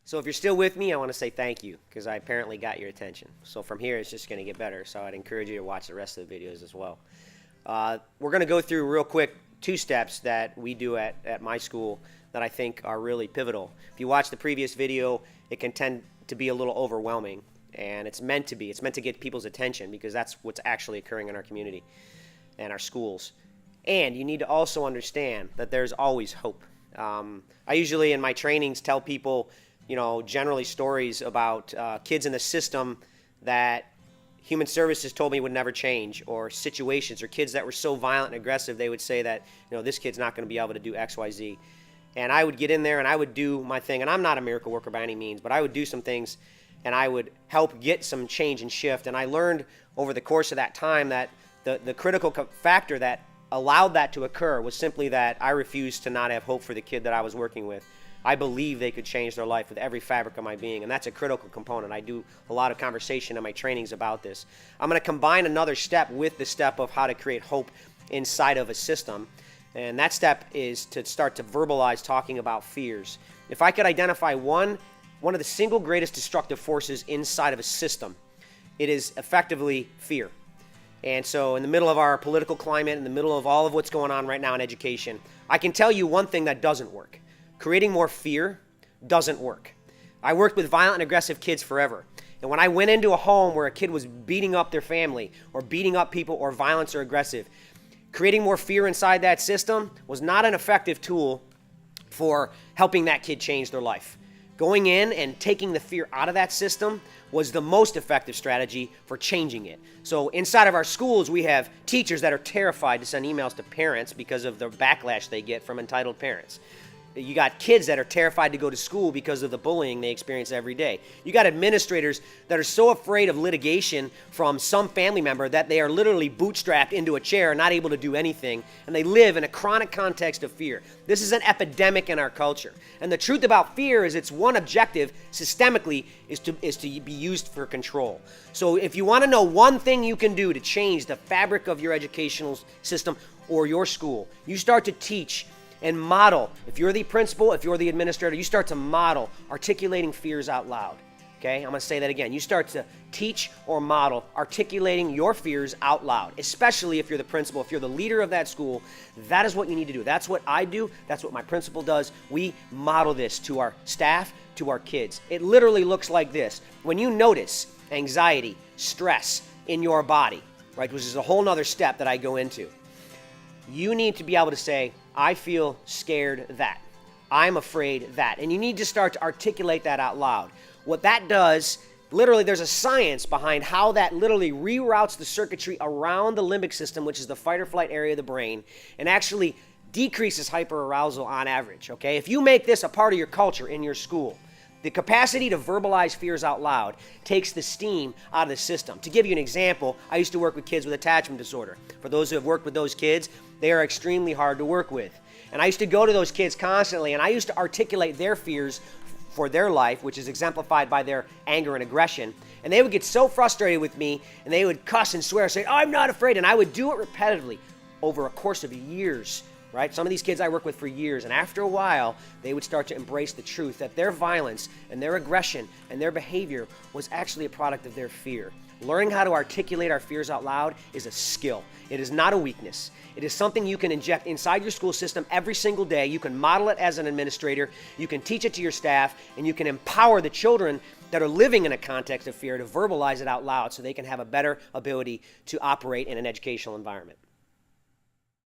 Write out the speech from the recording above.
So if you're still with me, I want to say thank you because I apparently got your attention. So from here, it's just going to get better. So I'd encourage you to watch the rest of the videos as well. We're going to go through real quick 2 steps that we do at my school that I think are really pivotal. If you watch the previous video, it can tend to be a little overwhelming, and it's meant to be. It's meant to get people's attention because that's what's actually occurring in our community and our schools. And you need to also understand that there's always hope. I usually in my trainings tell people, generally stories about kids in the system that Human Services told me would never change, or situations, or kids that were so violent and aggressive they would say that, this kid's not going to be able to do X, Y, Z. And I would get in there and I would do my thing, and I'm not a miracle worker by any means, but I would do some things and I would help get some change and shift. And I learned over the course of that time that the critical factor that allowed that to occur was simply that I refused to not have hope for the kid that I was working with. I believe they could change their life with every fabric of my being, and that's a critical component. I do a lot of conversation in my trainings about this. I'm going to combine another step with the step of how to create hope inside of a system, and that step is to start to verbalize talking about fears. If I could identify one of the single greatest destructive forces inside of a system, it is effectively fear. And so in the middle of our political climate, in the middle of all of what's going on right now in education, I can tell you one thing that doesn't work. Creating more fear doesn't work. I worked with violent and aggressive kids forever. And when I went into a home where a kid was beating up their family or beating up people or violence or aggressive, creating more fear inside that system was not an effective tool for helping that kid change their life. Going in and taking the fear out of that system was the most effective strategy for changing it. So inside of our schools, we have teachers that are terrified to send emails to parents because of the backlash they get from entitled parents. You got kids that are terrified to go to school because of the bullying they experience every day. You got administrators that are so afraid of litigation from some family member that they are literally bootstrapped into a chair, not able to do anything, and they live in a chronic context of fear. This is an epidemic in our culture. And the truth about fear is its one objective systemically is to be used for control. So if you want to know one thing you can do to change the fabric of your educational system or your school, you start to teach and model. If you're the principal, if you're the administrator, you start to model articulating fears out loud. Okay, I'm going to say that again. You start to teach or model articulating your fears out loud, especially if you're the principal, if you're the leader of that school. That is what you need to do. That's what I do. That's what my principal does. We model this to our staff, to our kids. It literally looks like this. When you notice anxiety, stress in your body, right, which is a whole nother step that I go into, you need to be able to say, I feel scared that. I'm afraid that. And you need to start to articulate that out loud. What that does, literally there's a science behind how that literally reroutes the circuitry around the limbic system, which is the fight or flight area of the brain, and actually decreases hyperarousal on average, okay? If you make this a part of your culture in your school, the capacity to verbalize fears out loud takes the steam out of the system. To give you an example, I used to work with kids with attachment disorder. For those who have worked with those kids, they are extremely hard to work with. And I used to go to those kids constantly, and I used to articulate their fears for their life, which is exemplified by their anger and aggression. And they would get so frustrated with me, and they would cuss and swear, say, I'm not afraid. And I would do it repetitively over a course of years. Right? Some of these kids I work with for years, and after a while, they would start to embrace the truth that their violence and their aggression and their behavior was actually a product of their fear. Learning how to articulate our fears out loud is a skill. It is not a weakness. It is something you can inject inside your school system every single day. You can model it as an administrator, you can teach it to your staff, and you can empower the children that are living in a context of fear to verbalize it out loud so they can have a better ability to operate in an educational environment.